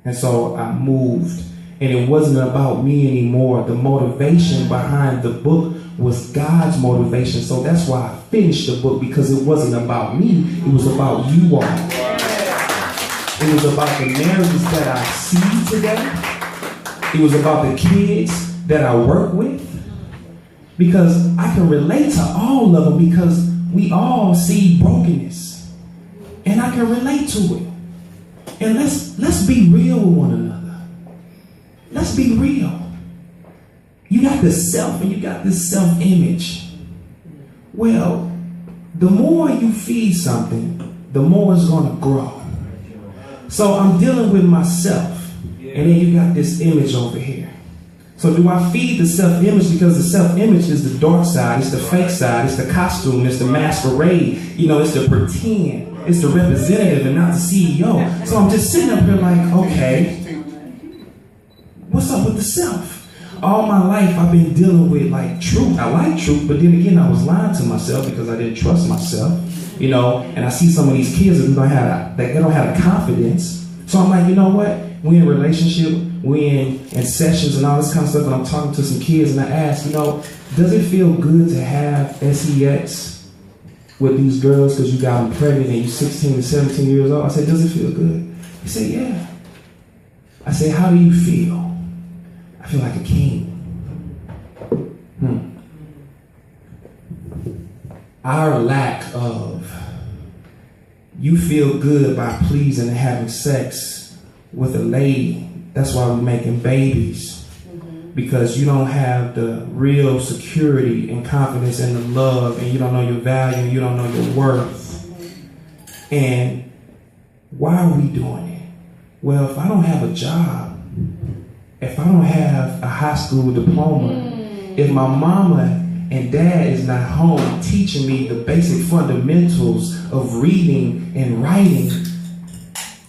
And so I moved. And it wasn't about me anymore. The motivation behind the book was God's motivation. So that's why I finished the book, because it wasn't about me. It was about you all. It was about the marriages that I see today. It was about the kids that I work with. Because I can relate to all of them, because we all see brokenness. And I can relate to it. And let's be real with one another. Let's be real. You got this self and you got this self-image. Well, the more you feed something, the more it's going to grow. So I'm dealing with myself, and then you got this image over here. So do I feed the self-image? Because the self-image is the dark side, it's the fake side, it's the costume, it's the masquerade, it's the pretend, it's the representative and not the CEO. So I'm just sitting up here like, okay, what's up with the self? All my life I've been dealing with like truth. I like truth, but then again I was lying to myself because I didn't trust myself, and I see some of these kids that don't have the confidence. So I'm like, you know what? We're in a relationship, we're in sessions and all this kind of stuff, and I'm talking to some kids and I ask, does it feel good to have sex with these girls because you got them pregnant and you're 16 to 17 years old? I said, does it feel good? He said, yeah. I said, how do you feel? I feel like a king. Our lack of, you feel good by pleasing and having sex with a lady. That's why we're making babies. Because you don't have the real security and confidence and the love, and you don't know your value, and you don't know your worth. And why are we doing it? Well, if I don't have a job, if I don't have a high school diploma, if my mama and dad is not home teaching me the basic fundamentals of reading and writing,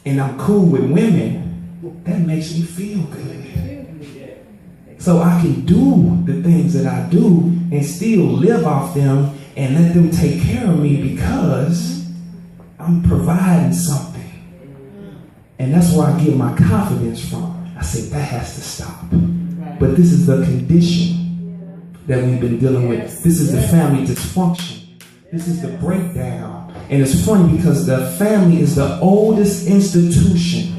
and I'm cool with women, that makes me feel good. So I can do the things that I do and still live off them and let them take care of me because I'm providing something. And that's where I get my confidence from. I said, that has to stop. But this is the condition that we've been dealing with. This is the family dysfunction. This is the breakdown. And it's funny because the family is the oldest institution.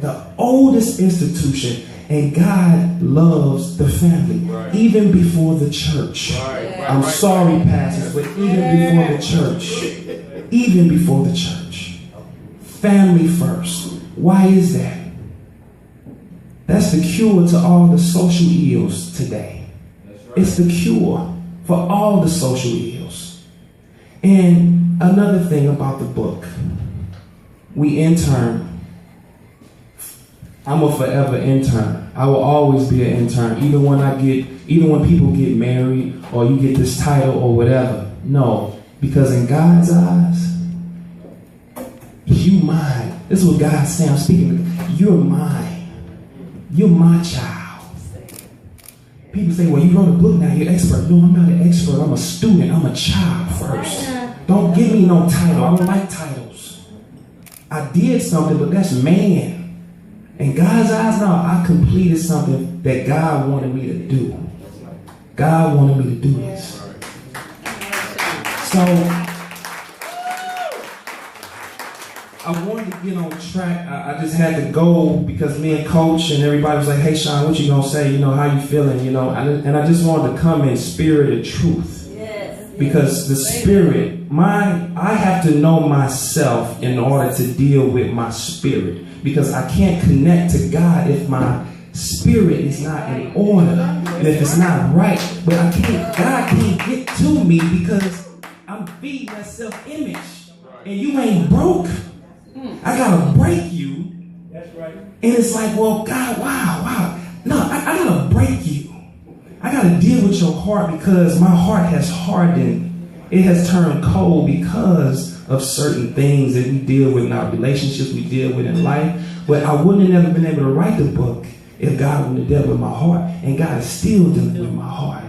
The oldest institution. And God loves the family. Even before the church. I'm sorry, pastors, but even before the church. Even before the church. Family first. Why is that? That's the cure to all the social ills today. It's the cure for all the social ills. And another thing about the book, we intern. I'm a forever intern. I will always be an intern, even when people get married or you get this title or whatever. No, because in God's eyes, you mine. This is what God's saying. I'm speaking. You're mine. You're my child. People say, well, you wrote a book now, you're an expert. No, I'm not an expert. I'm a student. I'm a child first. Don't give me no title. I don't like titles. I did something, but that's man. In God's eyes, now, I completed something that God wanted me to do. God wanted me to do this. So, I wanted to get on track. I just had to go because me and Coach and everybody was like, hey, Sean, what you gonna say? How you feeling? And I just wanted to come in spirit and truth. Yes. Because the spirit, I have to know myself in order to deal with my spirit. Because I can't connect to God if my spirit is not in order and if it's not right. But God can't get to me because I'm feeding that self-image. And you ain't broke. I gotta break you. That's right. And it's like, well, God, wow. No, I gotta break you. I gotta deal with your heart because my heart has hardened. It has turned cold because of certain things that we deal with in our relationships, we deal with in life. But I wouldn't have never been able to write the book if God wouldn't have dealt with my heart. And God is still dealing with my heart.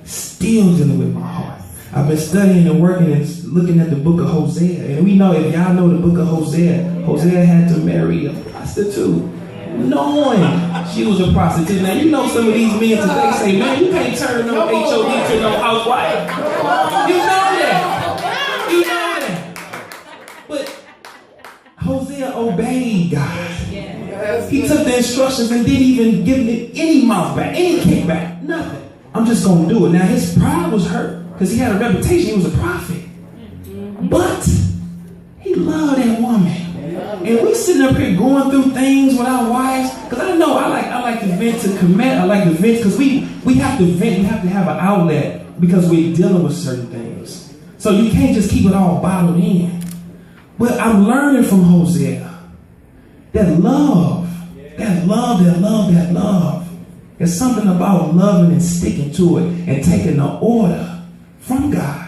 Still dealing with my heart. I've been studying and working and looking at the book of Hosea. And we know, if y'all know the book of Hosea, Hosea had to marry a prostitute. knowing she was a prostitute. Now, you know some of these men today say, man, you can't turn no HOD to no housewife. You know that. You know that. But Hosea obeyed God. He took the instructions and didn't even give it any mouth back, any kickback, nothing. I'm just going to do it. Now, his pride was hurt because he had a reputation. He was a prophet. But he loved that woman. And we sitting up here going through things with our wives. Because I know I like to vent to commit. I like to vent because we have to vent. We have to have an outlet because we're dealing with certain things. So you can't just keep it all bottled in. But I'm learning from Hosea that love. There's something about loving and sticking to it and taking the order from God.